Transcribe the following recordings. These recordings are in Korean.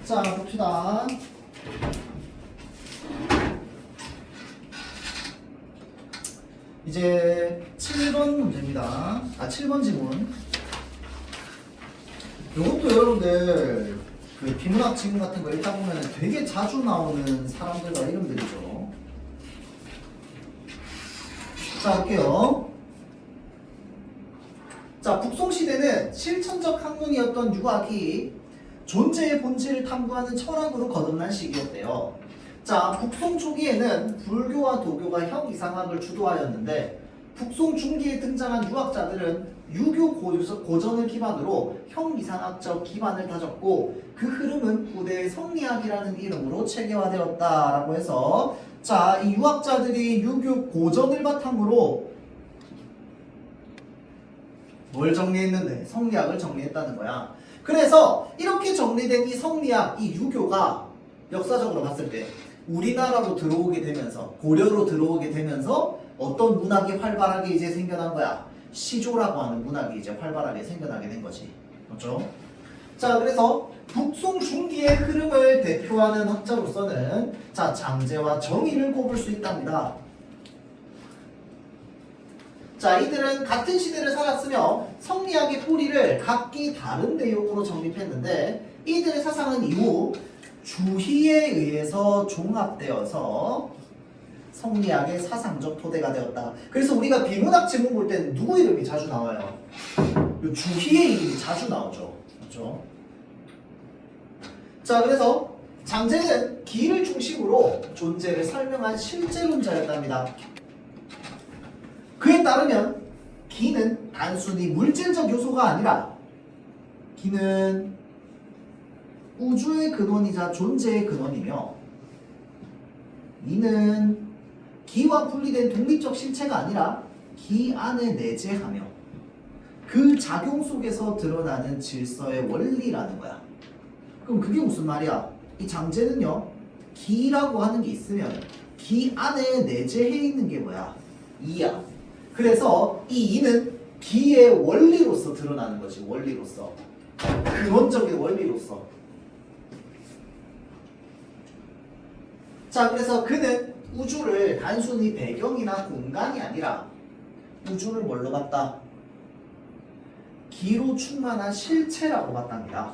자, 봅시다. 이제 7번 문제입니다. 7번 지문. 이것도 여러분들 그 비문학 지문 같은 거 읽다 보면 되게 자주 나오는 사람들과 이름들이죠. 자, 할게요. 자, 북송시대는 실천적 학문이었던 유학이 존재의 본질을 탐구하는 철학으로 거듭난 시기였대요. 자, 북송 초기에는 불교와 도교가 형이상학을 주도하였는데 북송 중기에 등장한 유학자들은 유교 고전을 기반으로 형이상학적 기반을 다졌고 그 흐름은 후대의 성리학이라는 이름으로 체계화되었다라고 해서 자, 이 유학자들이 유교 고전을 바탕으로 뭘 정리했는데? 성리학을 정리했다는 거야. 그래서 이렇게 정리된 이 성리학, 이 유교가 역사적으로 봤을 때 우리나라로 들어오게 되면서 고려로 들어오게 되면서 어떤 문학이 활발하게 이제 생겨난 거야. 시조라고 하는 문학이 이제 활발하게 생겨나게 된 거지. 그렇죠? 자, 그래서 북송 중기의 흐름을 대표하는 학자로서는 자, 장제와 정의를 꼽을 수 있답니다. 자, 이들은 같은 시대를 살았으며 성리학의 뿌리를 각기 다른 내용으로 정립했는데 이들의 사상은 이후 주희에 의해서 종합되어서 성리학의 사상적 토대가 되었다. 그래서 우리가 비문학 지문 볼 때는 누구 이름이 자주 나와요? 주희의 이름이 자주 나오죠. 그렇죠? 자, 그래서 장제는 기를 중심으로 존재를 설명한 실제론자였답니다. 그에 따르면 기는 단순히 물질적 요소가 아니라 기는 우주의 근원이자 존재의 근원이며 이는 기와 분리된 독립적 실체가 아니라 기 안에 내재하며 그 작용 속에서 드러나는 질서의 원리라는 거야. 그럼 그게 무슨 말이야? 이 장제는요, 기라고 하는 게 있으면 기 안에 내재해 있는 게 뭐야? 이야. 그래서 이 이는 기의 원리로서 드러나는 거지. 원리로서. 근원적인 원리로서. 자, 그래서 그는 우주를 단순히 배경이나 공간이 아니라 우주를 뭘로 봤다? 기로 충만한 실체라고 봤답니다.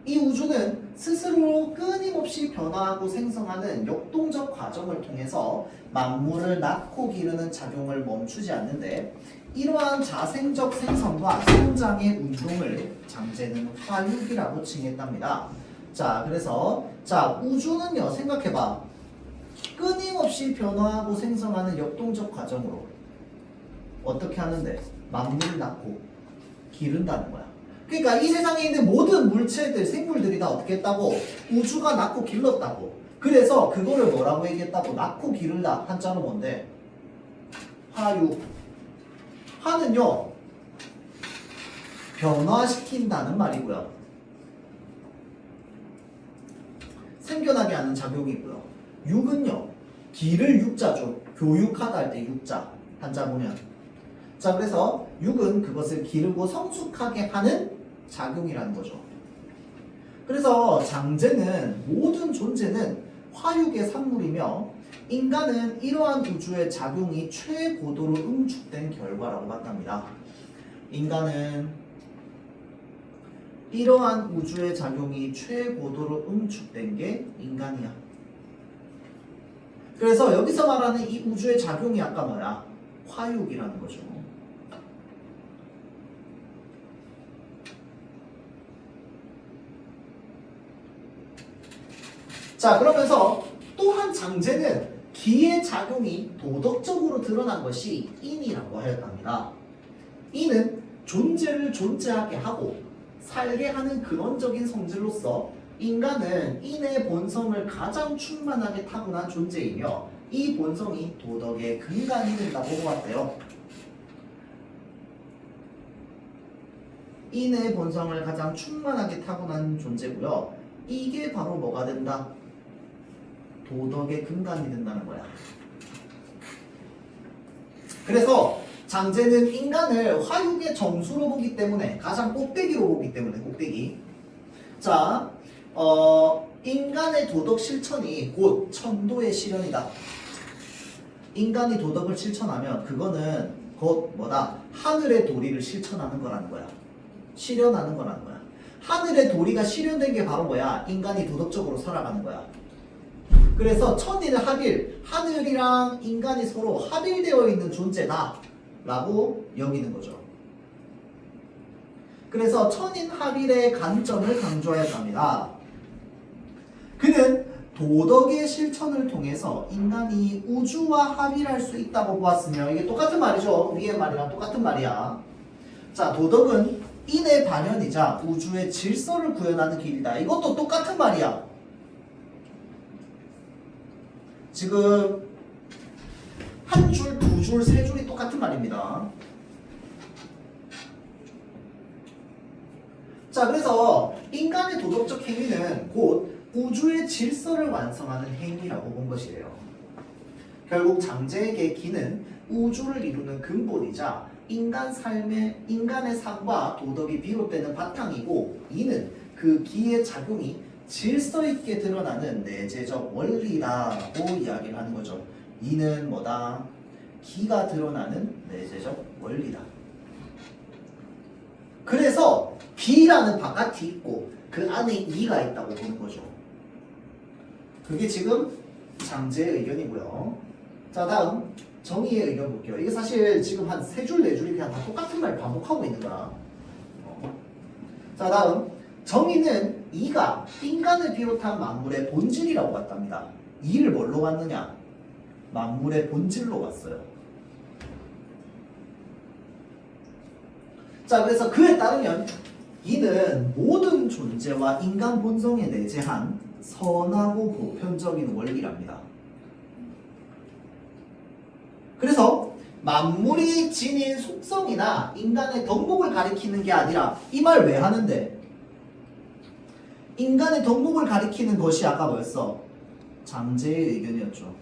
이 우주는 스스로 끊임없이 변화하고 생성하는 역동적 과정을 통해서 만물을 낳고 기르는 작용을 멈추지 않는데 이러한 자생적 생성과 성장의 운동을 장제는 화육이라고 칭했답니다. 자, 그래서 자, 우주는요, 생각해봐. 끊임없이 변화하고 생성하는 역동적 과정으로 어떻게 하는데? 만물을 낳고 기른다는 거야. 그러니까 이 세상에 있는 모든 물체들, 생물들이 다 어떻게 했다고? 우주가 낳고 길렀다고. 그래서 그거를 뭐라고 얘기했다고? 낳고 기른다. 한자로 뭔데? 화육. 화는요, 변화시킨다는 말이고요. 생겨나게 하는 작용이고요. 육은요, 기를 육자죠. 교육하다 할 때 육자. 한자 보면. 자, 그래서 육은 그것을 기르고 성숙하게 하는 작용이라는 거죠. 그래서 장제는 모든 존재는 화육의 산물이며 인간은 이러한 우주의 작용이 최고도로 응축된 결과라고 봤답니다. 인간은 이러한 우주의 작용이 최고도로 응축된 게 인간이야. 그래서 여기서 말하는 이 우주의 작용이 아까 뭐야? 화육이라는 거죠. 자, 그러면서 또한 장제는 기의 작용이 도덕적으로 드러난 것이 인이라고 하였답니다. 인은 존재를 존재하게 하고 살게 하는 근원적인 성질로서 인간은 인의 본성을 가장 충만하게 타고난 존재이며 이 본성이 도덕의 근간이 된다고 보았대요. 인의 본성을 가장 충만하게 타고난 존재고요. 이게 바로 뭐가 된다? 도덕의 근간이 된다는 거야. 그래서 장제는 인간을 화육의 정수로 보기 때문에 가장 꼭대기로 보기 때문에 꼭대기. 자, 인간의 도덕 실천이 곧 천도의 실현이다. 인간이 도덕을 실천하면 그거는 곧 뭐다? 하늘의 도리를 실천하는 거라는 거야. 실현하는 거라는 거야. 하늘의 도리가 실현된 게 바로 뭐야? 인간이 도덕적으로 살아가는 거야. 그래서 천일합일, 하늘이랑 인간이 서로 합일되어 있는 존재다 라고 여기는 거죠. 그래서 천인합일의 관점을 강조하였답니다. 그는 도덕의 실천을 통해서 인간이 우주와 합일할 수 있다고 보았으며, 이게 똑같은 말이죠. 위의 말이랑 똑같은 말이야. 자, 도덕은 인의 반현이자 우주의 질서를 구현하는 길이다. 이것도 똑같은 말이야. 지금 한 줄, 두 줄, 세 줄이 똑같은 말입니다. 자, 그래서 인간의 도덕적 행위는 곧 우주의 질서를 완성하는 행위라고 본 것이에요. 결국 장제에게 기는 우주를 이루는 근본이자 인간의 삶과 도덕이 비롯되는 바탕이고, 이는 그 기의 작용이 질서 있게 드러나는 내재적 원리라고 이야기를 하는 거죠. 이는 뭐다? 기가 드러나는 내재적 원리다. 그래서 기라는 바깥이 있고 그 안에 이가 있다고 보는 거죠. 그게 지금 장제의 의견이고요. 자, 다음 정의의 의견 볼게요. 이게 사실 지금 한 세 줄, 네 줄이 그냥 다 똑같은 말 반복하고 있는 거야. 자, 다음 정의는 이가 인간을 비롯한 만물의 본질이라고 봤답니다. 이를 뭘로 봤느냐? 만물의 본질로 봤어요. 자, 그래서 그에 따르면 이는 모든 존재와 인간 본성에 내재한 선하고 보편적인 원리랍니다. 그래서 만물이 지닌 속성이나 인간의 덕목을 가리키는 게 아니라, 이 말 왜 하는데? 인간의 덕목을 가리키는 것이 아까 뭐였어? 장제의 의견이었죠.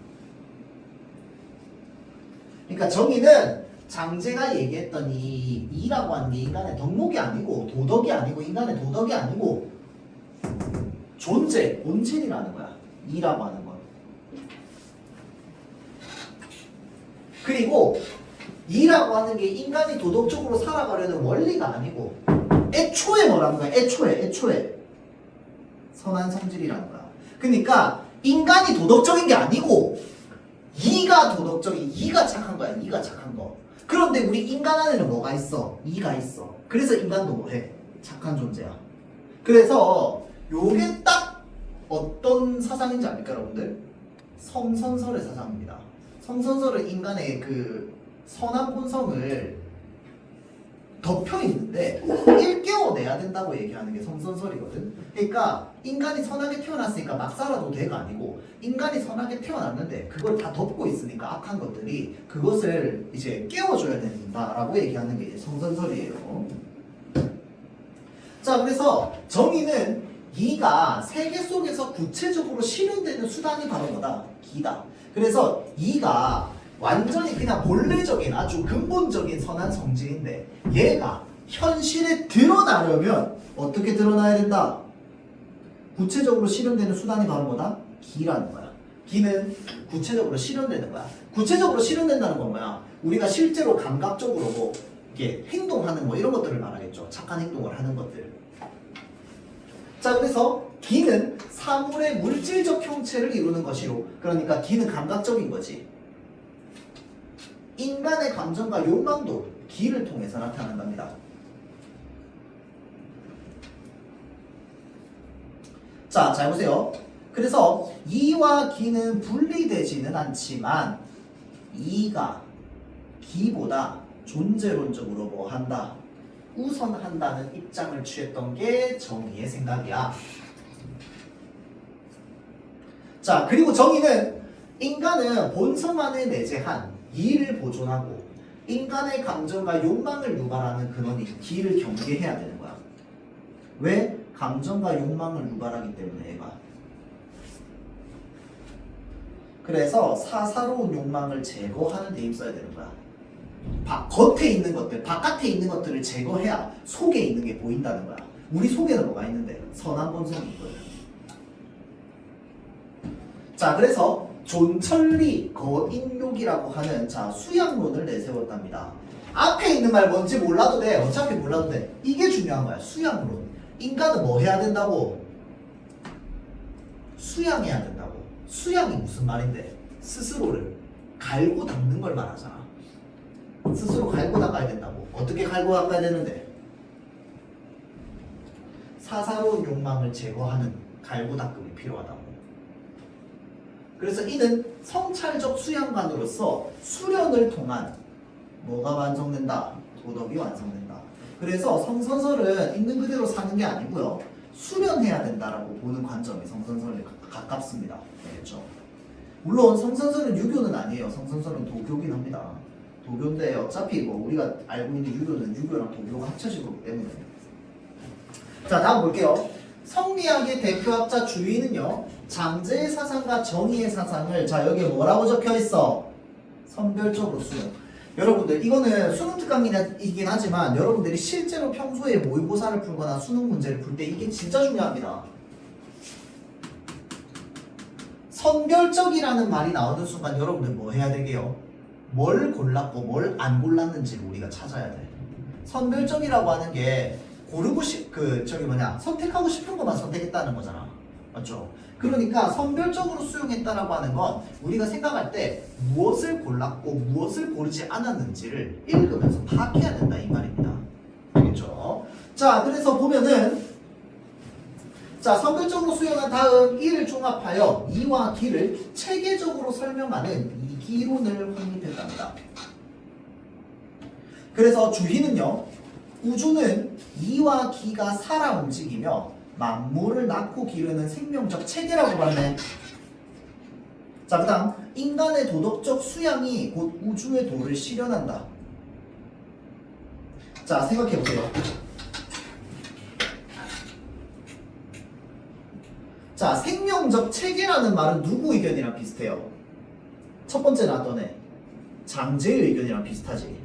그러니까 정의는 장제가 얘기했던 이 이라고 하는 게 인간의 덕목이 아니고 도덕이 아니고 인간의 도덕이 아니고 존재, 본질이라는 거야. 이라고 하는 건. 그리고 이라고 하는 게 인간이 도덕적으로 살아가려는 원리가 아니고 애초에 뭐라는 거야? 애초에 선한 성질이라는 거야. 그러니까 인간이 도덕적인 게 아니고 이가 도덕적인, 이가 착한 거야. 이가 착한 거. 그런데 우리 인간 안에는 뭐가 있어? 이가 있어. 그래서 인간도 뭐해? 착한 존재야. 그래서 요게 딱 어떤 사상인지 압니까, 여러분들? 성선설의 사상입니다. 성선설은 인간의 그 선한 본성을 덮여 있는데 일깨워내야 된다고 얘기하는 게 성선설이거든. 그러니까 인간이 선하게 태어났으니까 막 살아도 돼가 아니고, 인간이 선하게 태어났는데 그걸 다 덮고 있으니까 악한 것들이 그것을 이제 깨워줘야 된다라고 얘기하는 게 성선설이에요. 자, 그래서 정의는 이가 세계 속에서 구체적으로 실현되는 수단이 바로 뭐다? 기다. 그래서 이가 완전히 그냥 본래적인 아주 근본적인 선한 성질인데, 얘가 현실에 드러나려면 어떻게 드러나야 된다? 구체적으로 실현되는 수단이 바로 뭐다? 기라는 거야. 기는 구체적으로 실현되는 거야. 구체적으로 실현된다는 건 뭐야? 우리가 실제로 감각적으로 뭐 이렇게 행동하는 뭐 이런 것들을 말하겠죠. 착한 행동을 하는 것들. 자, 그래서 기는 사물의 물질적 형체를 이루는 것이로, 그러니까 기는 감각적인 거지. 인간의 감정과 욕망도 기를 통해서 나타난답니다. 자, 잘 보세요. 그래서 이와 기는 분리되지는 않지만 이가 기보다 존재론적으로 뭐 한다? 우선한다는 입장을 취했던 게 정의의 생각이야. 자, 그리고 정의는 인간은 본성 안에 내재한 이를 보존하고 인간의 감정과 욕망을 유발하는 근원인 기를 경계해야 되는 거야. 왜? 감정과 욕망을 유발하기 때문에 얘가. 그래서 사사로운 욕망을 제거하는 데 힘써야 되는 거야. 겉에 있는 것들, 바깥에 있는 것들을 제거해야 속에 있는 게 보인다는 거야. 우리 속에는 뭐가 있는데? 선한 본성이 있거든. 자, 그래서 존천리 거인욕이라고 하는 자 수양론을 내세웠답니다. 앞에 있는 말 뭔지 몰라도 돼. 어차피 몰라도 돼. 이게 중요한 거야. 수양론. 인간은 뭐 해야 된다고? 수양해야 된다고. 수양이 무슨 말인데? 스스로를 갈고 닦는 걸 말하잖아. 스스로 갈고 닦아야 된다고. 어떻게 갈고 닦아야 되는데? 사사로운 욕망을 제거하는 갈고 닦음이 필요하다고. 그래서 이는 성찰적 수양관으로서 수련을 통한 뭐가 완성된다? 도덕이 완성된다. 그래서 성선설은 있는 그대로 사는 게 아니고요. 수련해야 된다라고 보는 관점이 성선설에 가깝습니다. 알겠죠? 물론 성선설은 유교는 아니에요. 성선설은 도교긴 합니다. 도교인데 어차피 뭐 우리가 알고 있는 유교는 유교랑 도교가 합쳐진 거기 때문에. 자, 다음 볼게요. 성리학의 대표학자 주의는요, 장제의 사상과 정의의 사상을, 자, 여기에 뭐라고 적혀 있어? 선별적으로 수용. 여러분들, 이거는 수능 특강이긴 하지만 여러분들이 실제로 평소에 모의고사를 풀거나 수능 문제를 풀 때 이게 진짜 중요합니다. 선별적이라는 말이 나오는 순간 여러분들 뭐 해야 되게요? 뭘 골랐고 뭘 안 골랐는지를 우리가 찾아야 돼. 선별적이라고 하는 게 고르고 선택하고 싶은 것만 선택했다는 거잖아. 맞죠? 그러니까 선별적으로 수용했다라고 하는 건 우리가 생각할 때 무엇을 골랐고 무엇을 고르지 않았는지를 읽으면서 파악해야 된다 이 말입니다. 알겠죠? 자, 그래서 보면은 자, 선별적으로 수용한 다음 이를 종합하여 이와 기를 체계적으로 설명하는 이기론을 확립했답니다. 그래서 주희는요, 우주는 이와 기가 살아 움직이며 만물을 낳고 기르는 생명적 체계라고 봤네. 자, 그 다음 인간의 도덕적 수양이 곧 우주의 도를 실현한다. 자, 생각해보세요. 자, 생명적 체계라는 말은 누구 의견이랑 비슷해요? 첫 번째 나왔던 애 장제의 의견이랑 비슷하지.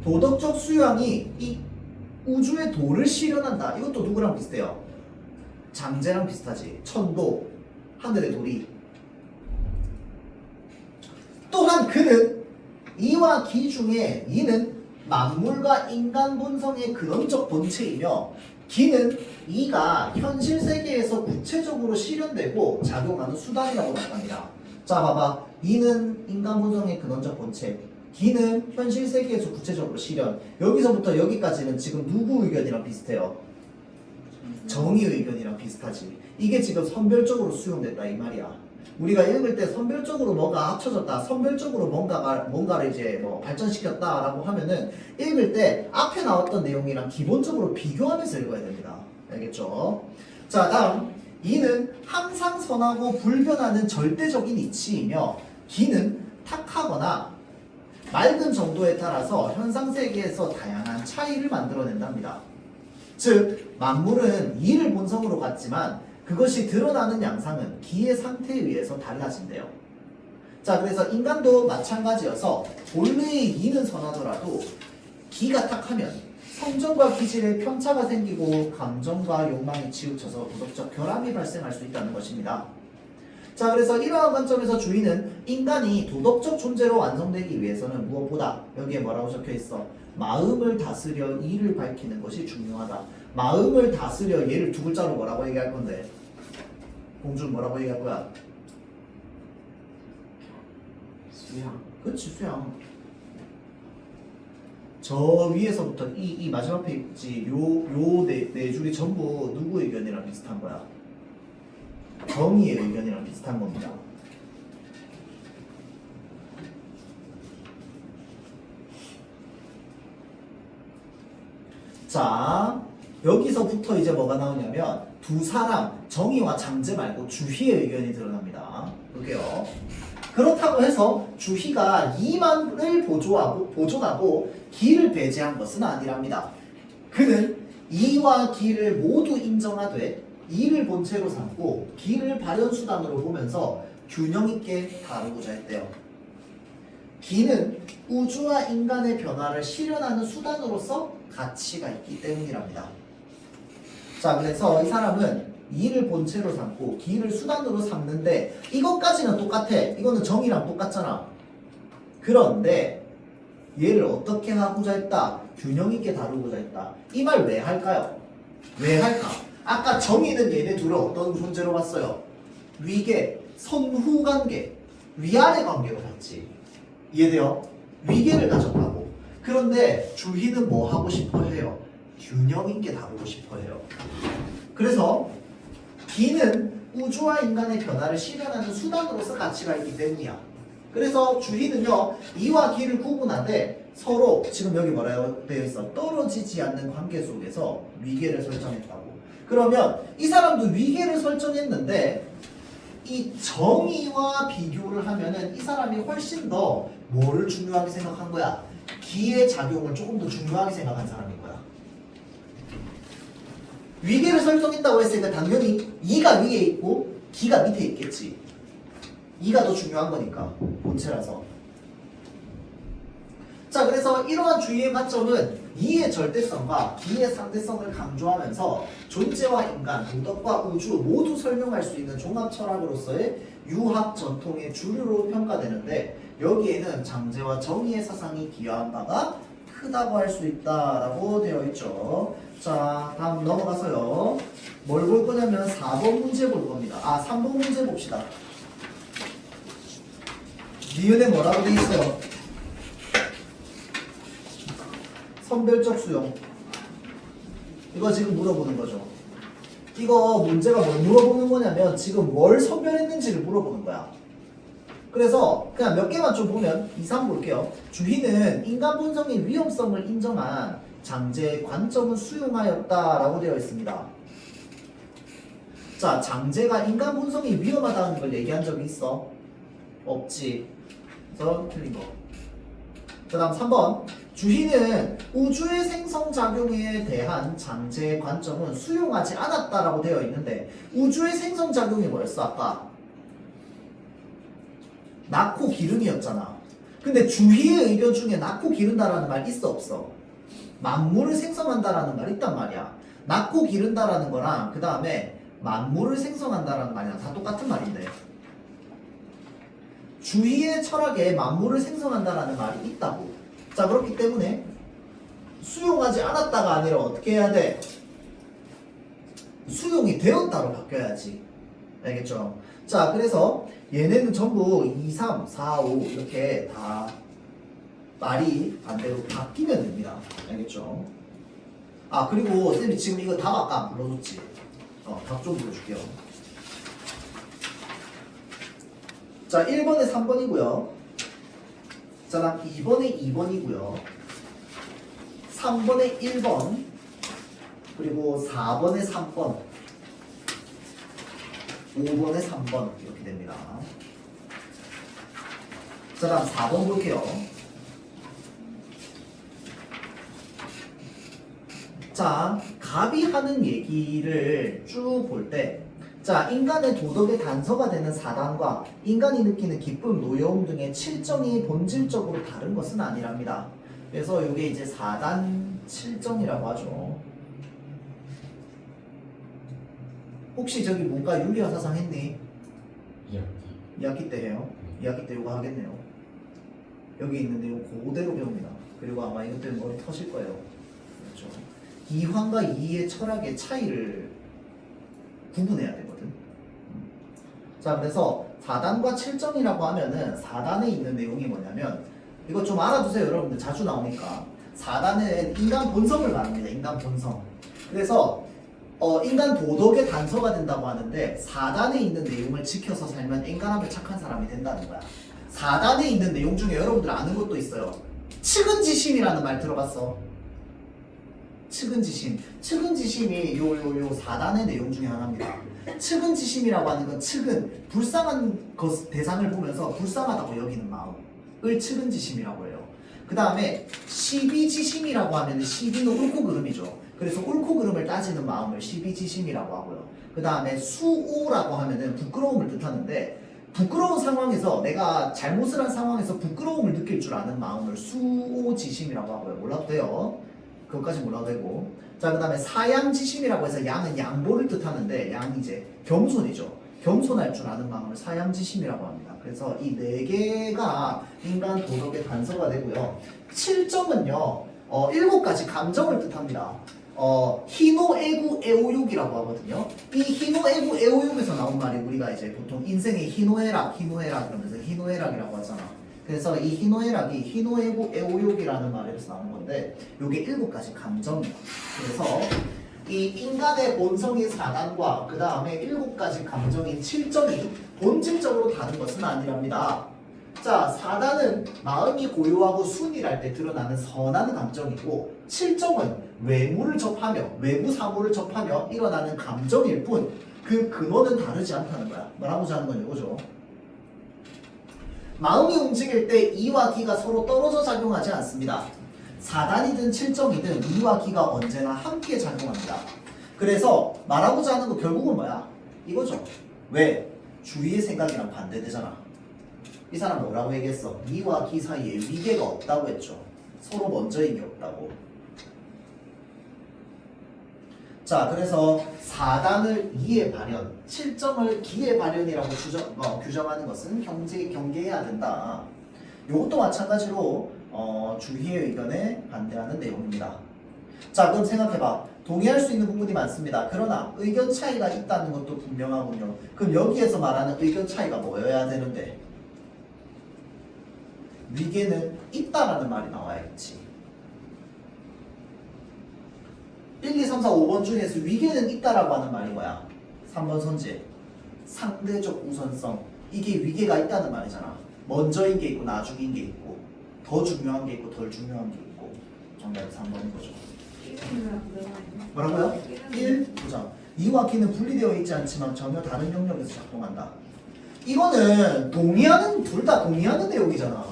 도덕적 수양이 이 우주의 도를 실현한다. 이것도 누구랑 비슷해요? 장제랑 비슷하지. 천도, 하늘의 도리. 또한 그는 이와 기 중에 이는 만물과 인간 본성의 근원적 본체이며 기는 이가 현실 세계에서 구체적으로 실현되고 작용하는 수단이라고 말합니다. 자, 봐봐. 이는 인간 본성의 근원적 본체, 기는 현실 세계에서 구체적으로 실현. 여기서부터 여기까지는 지금 누구 의견이랑 비슷해요? 정의 의견이랑 비슷하지. 이게 지금 선별적으로 수용됐다 이 말이야. 우리가 읽을 때 선별적으로 뭐가 합쳐졌다, 선별적으로 뭔가를 이제 뭐 발전시켰다라고 하면은 읽을 때 앞에 나왔던 내용이랑 기본적으로 비교하면서 읽어야 됩니다. 알겠죠? 자, 다음 이는 항상 선하고 불변하는 절대적인 이치이며 기는 탁하거나 맑은 정도에 따라서 현상 세계에서 다양한 차이를 만들어낸답니다. 즉 만물은 이를 본성으로 갖지만 그것이 드러나는 양상은 기의 상태에 의해서 달라진대요. 자, 그래서 인간도 마찬가지여서 본래의 이는 선하더라도 기가 탁하면 성정과 기질에 편차가 생기고 감정과 욕망이 치우쳐서 도덕적 결함이 발생할 수 있다는 것입니다. 자, 그래서 이러한 관점에서 주의는 인간이 도덕적 존재로 완성되기 위해서는 무엇보다 여기에 뭐라고 적혀 있어? 마음을 다스려 이를 밝히는 것이 중요하다. 마음을 다스려 얘를 두 글자로 뭐라고 얘기할 건데? 공주는 뭐라고 얘기할 거야? 수양. 그렇지, 수양. 저 위에서부터 이 마지막 페이지 요 네 줄이 전부 누구 의견이랑 비슷한 거야? 정의의 의견이랑 비슷한 겁니다. 자, 여기서부터 이제 뭐가 나오냐면 두 사람, 정의와 장제 말고 주희의 의견이 드러납니다. 볼게요. 그렇다고 해서 주희가 이만을 보존하고 기를 배제한 것은 아니랍니다. 그는 이와 기를 모두 인정하되 이를 본체로 삼고 기를 발현수단으로 보면서 균형 있게 다루고자 했대요. 기는 우주와 인간의 변화를 실현하는 수단으로서 가치가 있기 때문이랍니다. 자, 그래서 이 사람은 이를 본체로 삼고 기를 수단으로 삼는데 이것까지는 똑같아. 이거는 정의랑 똑같잖아. 그런데 얘를 어떻게 하고자 했다? 균형 있게 다루고자 했다. 이 말 왜 할까요? 왜 할까? 아까 정의는 얘네 둘을 어떤 존재로 봤어요? 위계, 선후 관계, 위아래 관계로 봤지. 이해돼요? 위계를 가졌다고. 그런데 주희는 뭐 하고 싶어 해요? 균형 있게 다루고 싶어 해요. 그래서 기는 우주와 인간의 변화를 실현하는 수단으로서 가치가 있기 때문이야. 그래서 주희는요, 이와 기를 구분하되 서로 지금 여기 뭐라고 되어 있어? 떨어지지 않는 관계 속에서 위계를 설정했다고. 그러면 이 사람도 위계를 설정했는데 이 정의와 비교를 하면은 이 사람이 훨씬 더 뭐를 중요하게 생각한 거야? 기의 작용을 조금 더 중요하게 생각한 사람인 거야. 위계를 설정했다고 했으니까 당연히 이가 위에 있고 기가 밑에 있겠지. 이가 더 중요한 거니까 본체라서. 자, 그래서 이러한 주의의 관점은 이의 절대성과 기의 상대성을 강조하면서 존재와 인간, 도덕과 우주 모두 설명할 수 있는 종합 철학으로서의 유학 전통의 주류로 평가되는데 여기에는 장제와 정의의 사상이 기여한 바가 크다고 할 수 있다라고 되어 있죠. 자, 다음 넘어가서요. 뭘 볼 거냐면 4번 문제 볼 겁니다. 3번 문제 봅시다. 니은에 뭐라고 돼 있어요? 선별적 수용. 이거 지금 물어보는 거죠. 이거 문제가 뭘 물어보는 거냐면 지금 뭘 선별했는지를 물어보는 거야. 그래서 그냥 몇 개만 좀 보면 2, 3 볼게요. 주희는 인간 본성의 위험성을 인정한 장제의 관점은 수용하였다라고 되어 있습니다. 자, 장제가 인간 본성이 위험하다는 걸 얘기한 적이 있어? 없지. 그래서 틀린 거. 그 다음 3번. 주희는 우주의 생성작용에 대한 장제의 관점은 수용하지 않았다라고 되어 있는데 우주의 생성작용이 뭐였어 아까? 낳고 기름이었잖아. 근데 주희의 의견 중에 낳고 기른다라는 말 있어 없어? 만물을 생성한다라는 말 있단 말이야. 낳고 기른다라는 거랑 그 다음에 만물을 생성한다라는 말이랑 다 똑같은 말인데 주희의 철학에 만물을 생성한다라는 말이 있다고. 자, 그렇기 때문에 수용하지 않았다가 아니라 어떻게 해야 돼? 수용이 되었다로 바뀌어야지. 알겠죠? 자, 그래서 얘네는 전부 2, 3, 4, 5 이렇게 다 말이 반대로 바뀌면 됩니다. 알겠죠? 그리고 쌤이 지금 이거 답 아까 안 불러줬지? 답 좀 불러줄게요. 자, 1번에 3번이고요. 자, 다음 2번에 2번이고요. 3번에 1번. 그리고 4번에 3번. 5번에 3번. 이렇게 됩니다. 자, 다음 4번 볼게요. 자, 갑이 하는 얘기를 쭉 볼 때 자, 인간의 도덕의 단서가 되는 사단과 인간이 느끼는 기쁨, 노여움 등의 칠정이 본질적으로 다른 것은 아니랍니다. 그래서 이게 이제 사단 칠정이라고 하죠. 혹시 저기 뭔가 윤리와 사상 했니? 2학기 때 해요. 2학기 때 이거 하겠네요. 여기 있는 내용 그대로 배웁니다. 그리고 아마 이것 때문에 머리 터질 거예요. 그렇죠. 이황과 이의 철학의 차이를 구분해야 되거든. 자, 그래서 4단과 7정이라고 하면은 4단에 있는 내용이 뭐냐면 이거 좀 알아두세요. 여러분들 자주 나오니까 4단은 인간 본성을 말합니다. 인간 본성. 그래서 인간 도덕의 단서가 된다고 하는데 4단에 있는 내용을 지켜서 살면 인간한테 착한 사람이 된다는 거야. 4단에 있는 내용 중에 여러분들 아는 것도 있어요. 측은지심이라는 말 들어봤어? 측은지심. 측은지심이 요 4단의 내용 중에 하나입니다. 측은지심이라고 하는 건 측은 불쌍한 대상을 보면서 불쌍하다고 여기는 마음을 측은지심이라고 해요. 그 다음에 시비지심이라고 하면 시비는 옳고 그름이죠. 그래서 옳고 그름을 따지는 마음을 시비지심이라고 하고요. 그 다음에 수우라고 하면은 부끄러움을 뜻하는데 부끄러운 상황에서 내가 잘못을 한 상황에서 부끄러움을 느낄 줄 아는 마음을 수오지심이라고 하고요. 몰라도 돼요. 그것까지 몰라도 되고. 자, 그 다음에 사양지심이라고 해서 양은 양보를 뜻하는데 양이 이제 겸손이죠. 겸손할 줄 아는 마음을 사양지심이라고 합니다. 그래서 이 네 개가 인간 도덕의 단서가 되고요. 7점은요. 7가지 감정을 뜻합니다. 희노애구 애오욕이라고 하거든요. 이 희노애구 애오욕에서 나온 말이 우리가 이제 보통 인생의 희노애락 그러면서 희노애락이라고 하잖아. 그래서 이 희노애락이 희노애구 애오욕이라는 말에서 나온 건데 요게 7가지 감정이야. 그래서 이 인간의 본성인 4단과 그 다음에 7가지 감정인 7점이 본질적으로 다른 것은 아니랍니다. 자, 4단은 마음이 고요하고 순일할 때 드러나는 선한 감정이고 7점은 외부를 접하며 외부 사고를 접하며 일어나는 감정일 뿐 그 근원은 다르지 않다는 거야. 말하고자 하는 건 이거죠. 마음이 움직일 때 이와 기가 서로 떨어져 작용하지 않습니다. 4단이든 7점이든 이와 기가 언제나 함께 작용합니다. 그래서 말하고자 하는 거 결국은 뭐야? 이거죠. 왜? 주위의 생각이랑 반대되잖아. 이 사람 뭐라고 얘기했어? 이와 기 사이에 위계가 없다고 했죠. 서로 먼저인 게 없다고. 자, 그래서 4단을 이의 발현, 7점을 기의 발현이라고 규정하는 것은 경계해야 된다. 이것도 마찬가지로 주위의 의견에 반대하는 내용입니다. 자, 그럼 생각해봐. 동의할 수 있는 부분이 많습니다. 그러나 의견 차이가 있다는 것도 분명하군요. 그럼 여기에서 말하는 의견 차이가 뭐여야 되는데? 위계는 있다라는 말이 나와야겠지. 1, 2, 3, 4, 5번 중에서 위계는 있다라고 하는 말이 뭐야? 3번 선지. 상대적 우선성. 이게 위계가 있다는 말이잖아. 먼저인 게 있고 나중인 게 있고 더 중요한 게 있고 덜 중요한 게 있고. 정답이 3번인 거죠. 뭐라고요? 1. 보자. 이와 기는 분리되어 있지 않지만 전혀 다른 영역에서 작동한다. 이거는 동의하는, 둘 다 동의하는 내용이잖아.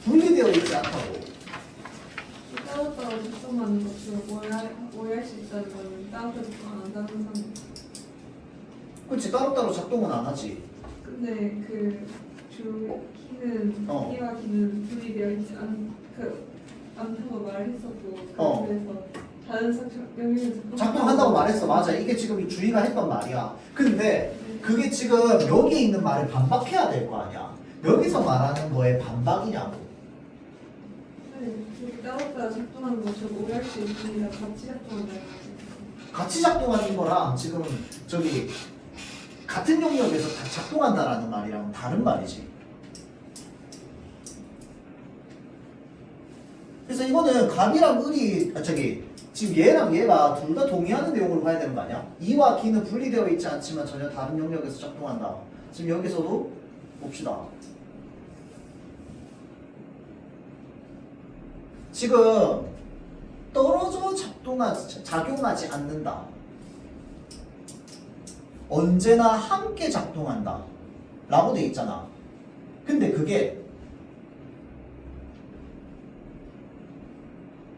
분리되어 있지 않다고. 따로따로 작동하는 것으로 오해할 수 있다는 건 따로따로 작동 안 한다는 사람. 그렇지, 따로따로 작동은 안 하지. 근데 그 키는 이와 기는 분리되어 있지 않다고 말했었고 그래서 다른 영역에서 작동한다고 말했어. 맞아. 이게 지금 이 주희가 했던 말이야. 근데 그게 지금 여기 있는 말을 반박해야 될 거 아니야. 여기서 말하는 거에 반박이냐고. 네, 따로따로 작동하는 것으로 오해할 수 있으니까 같이 작동한다. 같이 작동하는 거랑 지금 저기 같은 영역에서 다 작동한다라는 말이랑 다른 말이지. 그래서 이거는 갑이랑 을이 지금 얘랑 얘가 둘 다 동의하는 내용으로 봐야 되는 거 아니야? 이와 기는 분리되어 있지 않지만 전혀 다른 영역에서 작동한다. 지금 여기서도 봅시다. 지금 떨어져 작용하지 않는다. 언제나 함께 작동한다. 라고 돼 있잖아. 근데 그게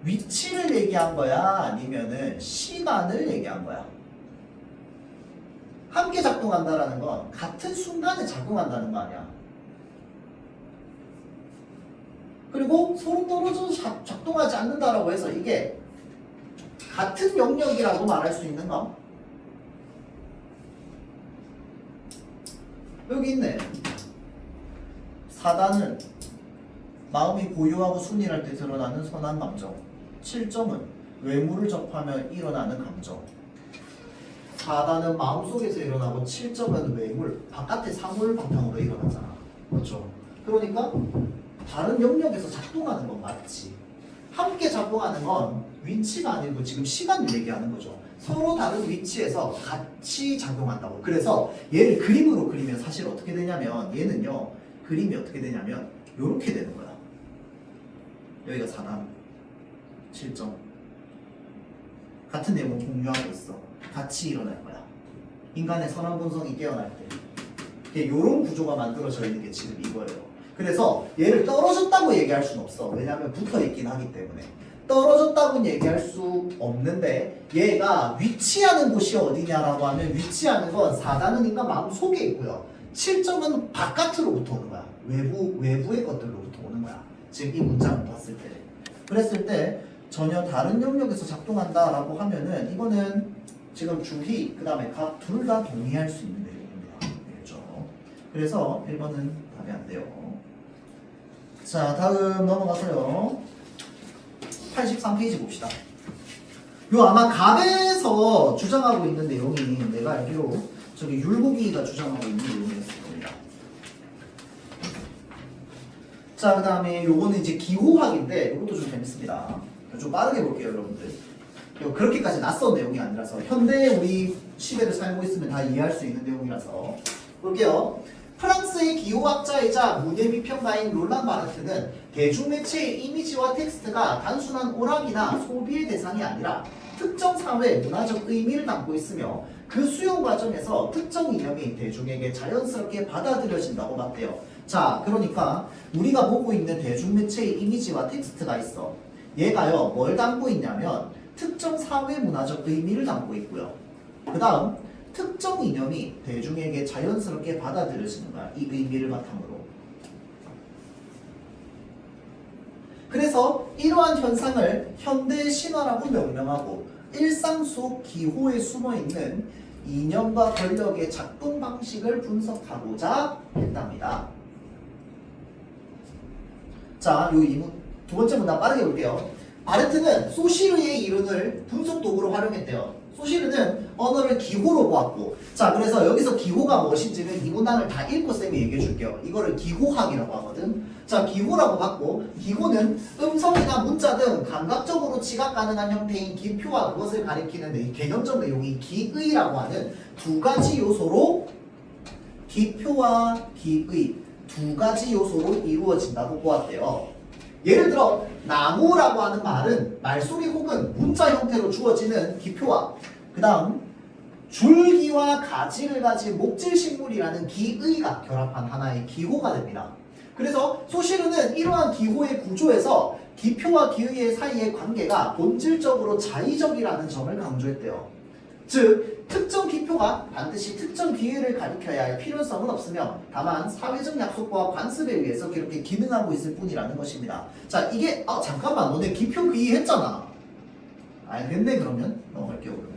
위치를 얘기한 거야? 아니면은 시간을 얘기한 거야? 함께 작동한다라는 건 같은 순간에 작용한다는 거 아니야? 그리고 서로 떨어져 작동하지 않는다라고 해서 이게 같은 영역이라고 말할 수 있는가? 여기 있네. 4단은 마음이 고요하고 순일할 때 드러나는 선한 감정. 7점은 외물을 접하며 일어나는 감정. 4단은 마음속에서 일어나고 7점은 외물, 바깥의 사물 바탕으로 일어나잖아. 그렇죠? 그러니까 다른 영역에서 작동하는 건 맞지. 함께 작동하는 건 위치가 아니고 지금 시간을 얘기하는 거죠. 서로 다른 위치에서 같이 작용한다고. 그래서 얘를 그림으로 그리면 사실 어떻게 되냐면 얘는요. 그림이 어떻게 되냐면 이렇게 되는 거야. 여기가 4단 7점. 같은 내용을 공유하고 있어. 같이 일어날 거야. 인간의 선한 본성이 깨어날 때. 이런 구조가 만들어져 있는 게 지금 이거예요. 그래서 얘를 떨어졌다고 얘기할 수는 없어. 왜냐하면 붙어 있긴 하기 때문에. 떨어졌다고는 얘기할 수 없는데 얘가 위치하는 곳이 어디냐라고 하면 위치하는 건 4단은 인간 마음 속에 있고요. 실점은 바깥으로부터 오는 거야. 외부의 것들로부터 오는 거야. 지금 이 문장을 봤을 때. 그랬을 때 전혀 다른 영역에서 작동한다라고 하면은 이거는 지금 주희 그 다음에 각 둘 다 동의할 수 있는 내용입니다. 알겠죠? 그래서 1번은 답이 안 돼요. 자, 다음 넘어가서요. 83페이지 봅시다. 요 아마 갑에서 주장하고 있는 내용이 내가 알기로 저기 율곡이가 주장하고 있는 내용이었을 겁니다. 자, 그 다음에 요거는 이제 기호학인데 요것도 좀 재밌습니다. 좀 빠르게 볼게요, 여러분들. 그렇게까지 낯선 내용이 아니라서 현대 우리 시대를 살고 있으면 다 이해할 수 있는 내용이라서 볼게요. 프랑스의 기호학자이자 문예 비평가인 롤랑 바르트는 대중매체의 이미지와 텍스트가 단순한 오락이나 소비의 대상이 아니라 특정 사회 문화적 의미를 담고 있으며 그 수용 과정에서 특정 이념이 대중에게 자연스럽게 받아들여진다고 봤대요. 자, 그러니까 우리가 보고 있는 대중매체의 이미지와 텍스트가 있어. 얘가요, 뭘 담고 있냐면 특정 사회 문화적 의미를 담고 있고요. 그 다음 특정 이념이 대중에게 자연스럽게 받아들여지는 거야. 이 의미를 바탕으로. 그래서 이러한 현상을 현대 신화라고 명명하고 일상 속 기호에 숨어있는 이념과 권력의 작동 방식을 분석하고자 했답니다. 자, 두 번째 문단 빠르게 볼게요. 바르트는 소시르의 이론을 분석 도구로 활용했대요. 소시르는 언어를 기호로 보았고, 자, 그래서 여기서 기호가 무엇인지는 이 문단을 다 읽고 쌤이 얘기해 줄게요. 이거를 기호학이라고 하거든. 자, 기호라고 봤고, 기호는 음성이나 문자 등 감각적으로 지각 가능한 형태인 기표와 그것을 가리키는 개념적 내용이 기의라고 하는 두 가지 요소로, 기표와 기의 두 가지 요소로 이루어진다고 보았대요. 예를 들어 나무라고 하는 말은 말소리 혹은 문자 형태로 주어지는 기표와 그 다음 줄기와 가지를 가진 목질식물이라는 기의가 결합한 하나의 기호가 됩니다. 그래서 소시르는 이러한 기호의 구조에서 기표와 기의 사이의 관계가 본질적으로 자의적이라는 점을 강조했대요. 즉 특정 기표가 반드시 특정 기회를 가리켜야 할 필요성은 없으며 다만 사회적 약속과 관습에 의해서 그렇게 기능하고 있을 뿐이라는 것입니다. 자, 이게 잠깐만 너네 기표 기의 했잖아. 알겠네. 그러면 넘어갈게요. 그러면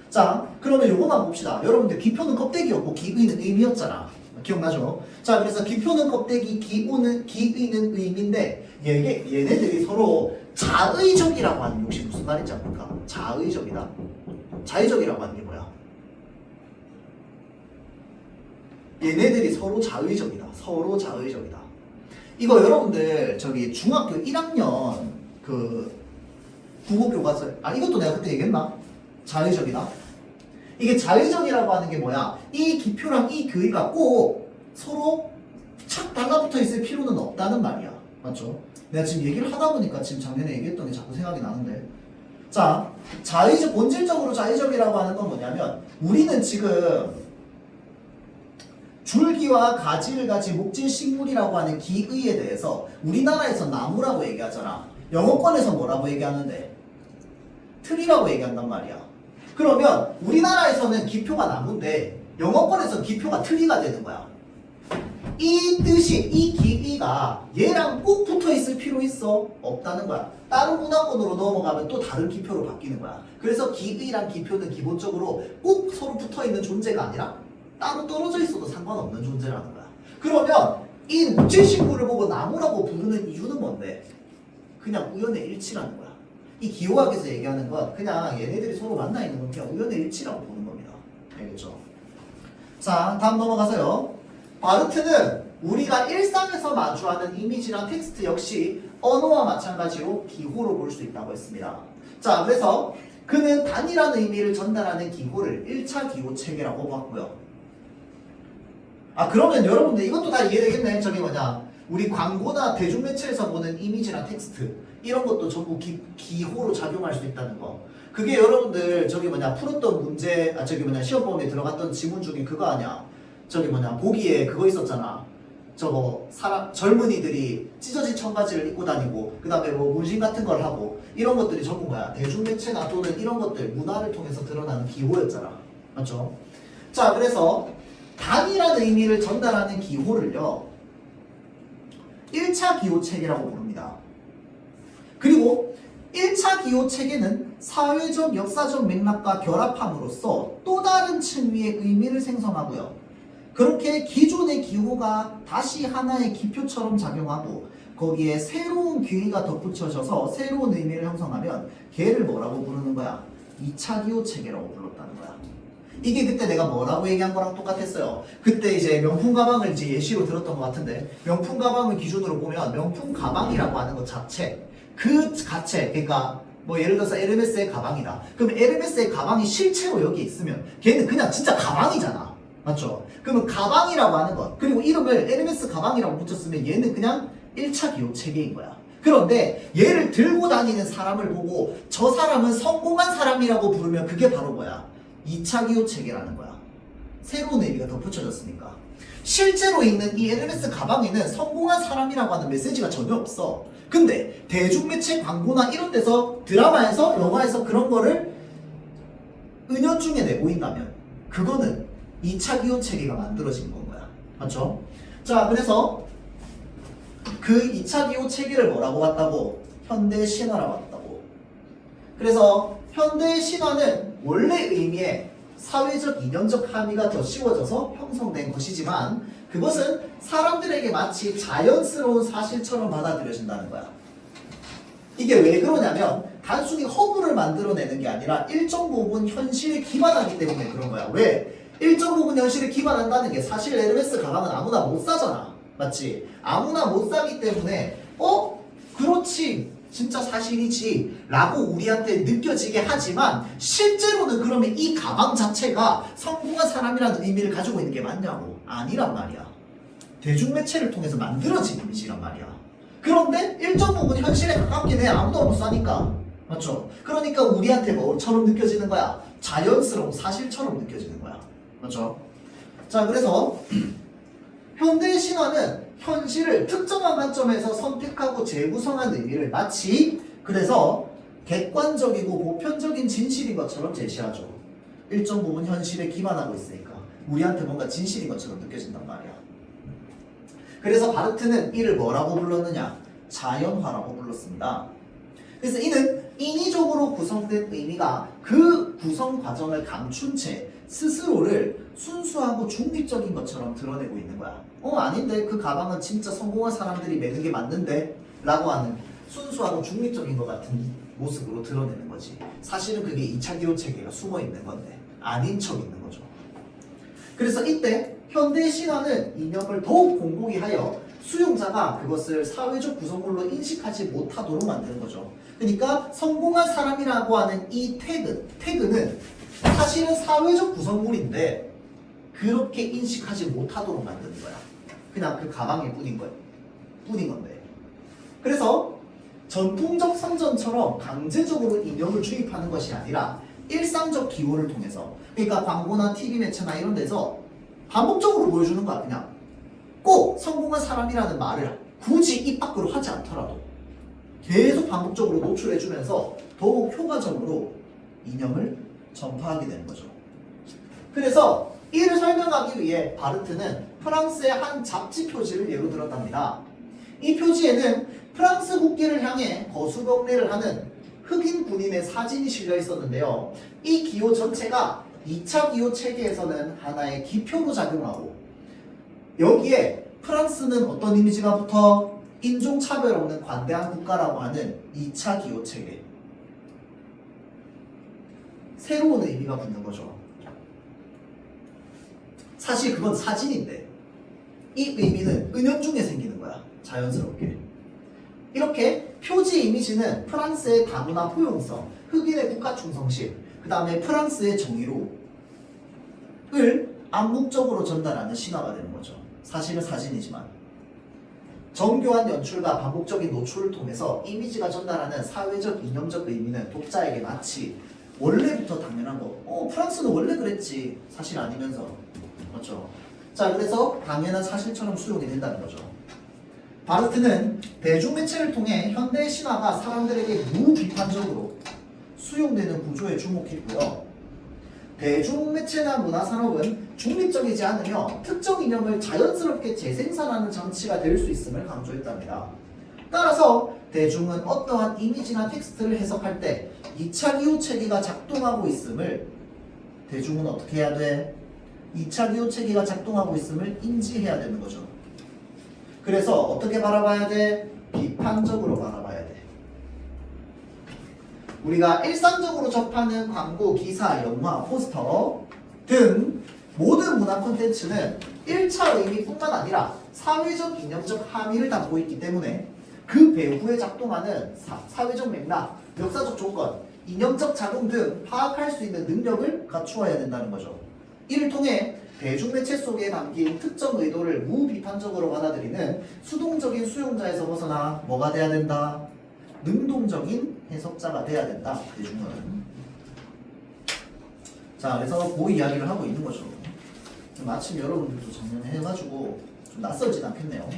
자, 그러면 요거만 봅시다. 여러분들 기표는 껍데기였고 기의는 의미였잖아. 기억나죠? 자, 그래서 기표는 껍데기, 기의는 의미인데 얘네들이 서로 자의적이라고 하는 게 혹시 무슨 말인지 압니까? 자의적이다. 자의적이라고 하는 게 뭐야? 얘네들이 서로 자의적이다. 서로 자의적이다. 이거 여러분들 저기 중학교 1학년 그 국어 교과서 이것도 내가 그때 얘기했나? 자의적이다. 이게 자의적이라고 하는 게 뭐야? 이 기표랑 이 교의가 꼭 서로 착 달라붙어 있을 필요는 없다는 말이야. 맞죠? 내가 지금 얘기를 하다 보니까 지금 작년에 얘기했던 게 자꾸 생각이 나는데. 자, 본질적으로 자의적이라고 하는 건 뭐냐면 우리는 지금 줄기와 가지를 가진 목질식물이라고 하는 기의에 대해서 우리나라에서 나무라고 얘기하잖아. 영어권에서 뭐라고 얘기하는데? 트리라고 얘기한단 말이야. 그러면 우리나라에서는 기표가 나무인데 영어권에서 기표가 트리가 되는 거야. 이 뜻이, 이 기의가 얘랑 꼭 붙어 있을 필요 있어? 없다는 거야. 다른 문화권으로 넘어가면 또 다른 기표로 바뀌는 거야. 그래서 기의랑 기표는 기본적으로 꼭 서로 붙어 있는 존재가 아니라 따로 떨어져 있어도 상관없는 존재라는 거야. 그러면 이 목질식물을 보고 나무라고 부르는 이유는 뭔데? 그냥 우연의 일치라는 거야. 이 기호학에서 얘기하는 건 그냥 얘네들이 서로 만나 있는 건 그냥 우연의 일치라고 보는 겁니다. 알겠죠? 자, 다음 넘어가서요. 바르트는 우리가 일상에서 마주하는 이미지나 텍스트 역시 언어와 마찬가지로 기호로 볼 수 있다고 했습니다. 자, 그래서 그는 단일한 의미를 전달하는 기호를 1차 기호 체계라고 봤고요. 그러면 여러분들 이것도 다 이해되겠네. 저기 우리 광고나 대중매체에서 보는 이미지나 텍스트 이런 것도 전부 기호로 작용할 수 있다는 거. 그게 여러분들 풀었던 문제 시험범위에 들어갔던 지문 중에 그거 아니야. 보기에 그거 있었잖아. 젊은이들이 찢어진 청바지를 입고 다니고 그 다음에 문신 같은 걸 하고 이런 것들이 전부 뭐야? 대중매체나 또는 이런 것들 문화를 통해서 드러나는 기호였잖아. 맞죠? 자, 그래서 단일한 의미를 전달하는 기호를요 1차 기호 체계라고 부릅니다. 그리고 1차 기호 체계는 사회적 역사적 맥락과 결합함으로써 또 다른 층위의 의미를 생성하고요. 그렇게 기존의 기호가 다시 하나의 기표처럼 작용하고 거기에 새로운 기호가 덧붙여져서 새로운 의미를 형성하면 걔를 뭐라고 부르는 거야? 2차 기호 체계라고 불렀다는 거야. 이게 그때 내가 뭐라고 얘기한 거랑 똑같았어요. 그때 이제 명품 가방을 이제 예시로 들었던 것 같은데 명품 가방을 기준으로 보면 명품 가방이라고 하는 것 자체 그 자체 그러니까 뭐 예를 들어서 에르메스의 가방이다. 그럼 에르메스의 가방이 실제로 여기 있으면 걔는 그냥 진짜 가방이잖아. 맞죠? 그러면 가방이라고 하는 것 그리고 이름을 에르메스 가방이라고 붙였으면 얘는 그냥 1차 기호 체계인 거야. 그런데 얘를 들고 다니는 사람을 보고 저 사람은 성공한 사람이라고 부르면 그게 바로 뭐야? 2차 기호 체계라는 거야. 새로운 의미가 덧붙여졌으니까. 실제로 있는 이 에르메스 가방에는 성공한 사람이라고 하는 메시지가 전혀 없어. 근데 대중매체 광고나 이런 데서 드라마에서 영화에서 그런 거를 은연중에 내보인다면 그거는 2차 기호 체계가 만들어진 건 거야. 맞죠? 자, 그래서 그 2차 기호 체계를 뭐라고 봤다고? 현대 신화라고 봤다고. 그래서 현대 신화는 원래 의미의 사회적 이념적 함의가 더 씌워져서 형성된 것이지만 그것은 사람들에게 마치 자연스러운 사실처럼 받아들여진다는 거야. 이게 왜 그러냐면 단순히 허구를 만들어내는 게 아니라 일정 부분 현실에 기반하기 때문에 그런 거야. 왜? 일정 부분 현실에 기반한다는 게 사실 에르메스 가방은 아무나 못 사잖아. 맞지? 아무나 못 사기 때문에 그렇지 진짜 사실이지 라고 우리한테 느껴지게 하지만 실제로는 그러면 이 가방 자체가 성공한 사람이라는 의미를 가지고 있는 게 맞냐고? 아니란 말이야. 대중매체를 통해서 만들어진 이미지란 말이야. 그런데 일정 부분 현실에 가깝게 내 아무도 못 사니까. 맞죠? 그러니까 우리한테 뭐처럼 느껴지는 거야? 자연스러운 사실처럼 느껴지는 거야. 맞죠? 자, 그래서 현대 신화는 현실을 특정한 관점에서 선택하고 재구성한 의미를 마치 그래서 객관적이고 보편적인 진실인 것처럼 제시하죠. 일정 부분 현실에 기반하고 있으니까 우리한테 뭔가 진실인 것처럼 느껴진단 말이야. 그래서 바르트는 이를 뭐라고 불렀느냐? 자연화라고 불렀습니다. 그래서 이는 인위적으로 구성된 의미가 그 구성 과정을 감춘 채 스스로를 순수하고 중립적인 것처럼 드러내고 있는 거야. 아닌데 그 가방은 진짜 성공한 사람들이 매는 게 맞는데? 라고 하는 순수하고 중립적인 것 같은 모습으로 드러내는 거지. 사실은 그게 2차 기호 체계가 숨어 있는 건데 아닌 척 있는 거죠. 그래서 이때 현대 신화는 이념을 더욱 공고히 하여 수용자가 그것을 사회적 구성물로 인식하지 못하도록 만드는 거죠. 그러니까 성공한 사람이라고 하는 이 태그는 사실은 사회적 구성물인데 그렇게 인식하지 못하도록 만드는 거야. 그냥 그 가방일 뿐인 건데. 그래서 전통적 선전처럼 강제적으로 이념을 주입하는 것이 아니라 일상적 기호를 통해서 그러니까 광고나 TV 매체나 이런 데서 반복적으로 보여주는 거야. 그냥 꼭 성공한 사람이라는 말을 굳이 입 밖으로 하지 않더라도 계속 반복적으로 노출해주면서 더욱 효과적으로 이념을 전파하게 되는 거죠. 그래서 이를 설명하기 위해 바르트는 프랑스의 한 잡지 표지를 예로 들었답니다. 이 표지에는 프랑스 국기를 향해 거수경례를 하는 흑인 군인의 사진이 실려 있었는데요. 이 기호 전체가 2차 기호 체계에서는 하나의 기표로 작용하고 여기에 프랑스는 어떤 이미지가 붙어? 인종차별 없는 관대한 국가라고 하는 2차 기호 체계. 새로운 의미가 붙는 거죠. 사실 그건 사진인데 이 의미는 은연중에 생기는 거야. 자연스럽게. 이렇게 표지 이미지는 프랑스의 다문화 포용성, 흑인의 국가 충성심, 그 다음에 프랑스의 정의로움을 암묵적으로 전달하는 신화가 되는 거죠. 사실은 사진이지만 정교한 연출과 반복적인 노출을 통해서 이미지가 전달하는 사회적 이념적 의미는 독자에게 마치 원래부터 당연한 거. 프랑스는 원래 그랬지. 사실 아니면서. 그렇죠. 자, 그래서 당연한 사실처럼 수용이 된다는 거죠. 바르트는 대중매체를 통해 현대 신화가 사람들에게 무비판적으로 수용되는 구조에 주목했고요. 대중매체나 문화산업은 중립적이지 않으며 특정 이념을 자연스럽게 재생산하는 장치가 될 수 있음을 강조했답니다. 따라서 대중은 어떠한 이미지나 텍스트를 해석할 때 2차 기호 체계가 작동하고 있음을 대중은 어떻게 해야 돼? 2차 기호 체계가 작동하고 있음을 인지해야 되는 거죠. 그래서 어떻게 바라봐야 돼? 비판적으로 바라봐야 돼. 우리가 일상적으로 접하는 광고, 기사, 영화, 포스터 등 모든 문화 콘텐츠는 1차 의미뿐만 아니라 사회적, 이념적 함의를 담고 있기 때문에 그 배후에 작동하는 사회적 맥락, 역사적 조건, 이념적 작용 등 파악할 수 있는 능력을 갖추어야 된다는 거죠. 이를 통해 대중매체 속에 담긴 특정 의도를 무비판적으로 받아들이는 수동적인 수용자에서 벗어나 뭐가 돼야 된다? 능동적인 해석자가 돼야 된다. 대중은. 자, 그래서 그 이야기를 하고 있는 거죠. 마침 여러분들도 작년에 해가지고 좀 낯설진 않겠네요.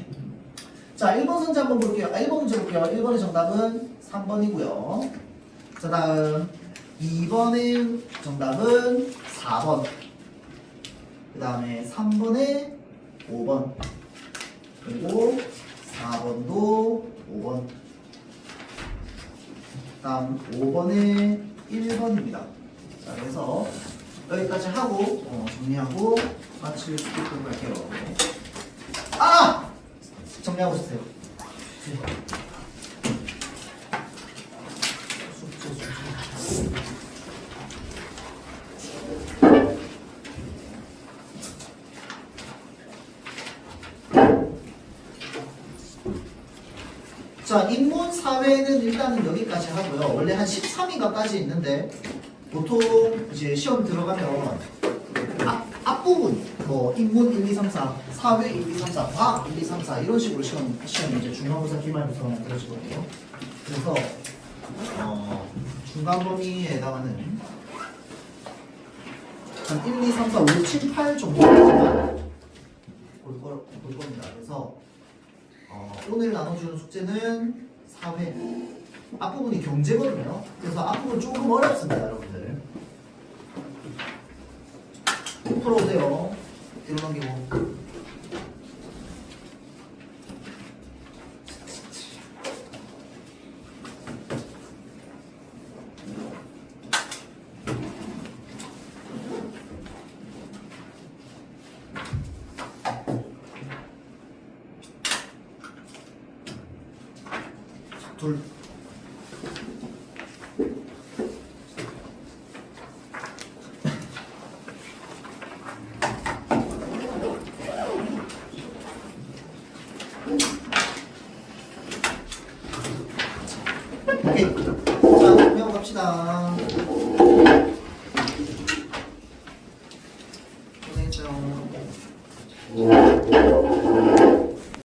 자, 1번 선지 한번 볼게요. 1번 문제 볼게요. 1번의 정답은 3번이고요. 자, 다음 2번의 정답은 4번. 그 다음에 3번에 5번. 그리고 4번도 5번. 다음 5번에 1번입니다. 자, 그래서 여기까지 하고 정리하고 마칠 수 있도록 할게요. 아! 정리하고 있으세요. 자, 인문 사회는 일단은 여기까지 하고요. 원래 한 13위가까지 있는데 보통 이제 시험 들어가면 앞부분 뭐 인문 1, 2, 3, 4, 사회 1, 2, 3, 4, 과학 1, 2, 3, 4 이런 식으로 시험 이제 중간고사, 기말고사 만들어지거든요. 그래서 중간 범위에 해당하는 한 1, 2, 3, 4, 5, 7, 8 정도까지만 볼 겁니다. 그래서 오늘 나눠주는 숙제는 사회 앞부분이 경제거든요. 그래서 앞부분 조금 어렵습니다, 여러분들. 꼭 풀어오세요. 뒤로 넘기고. 둘. 오케이. 자, 배워 갑시다. 고생했어요.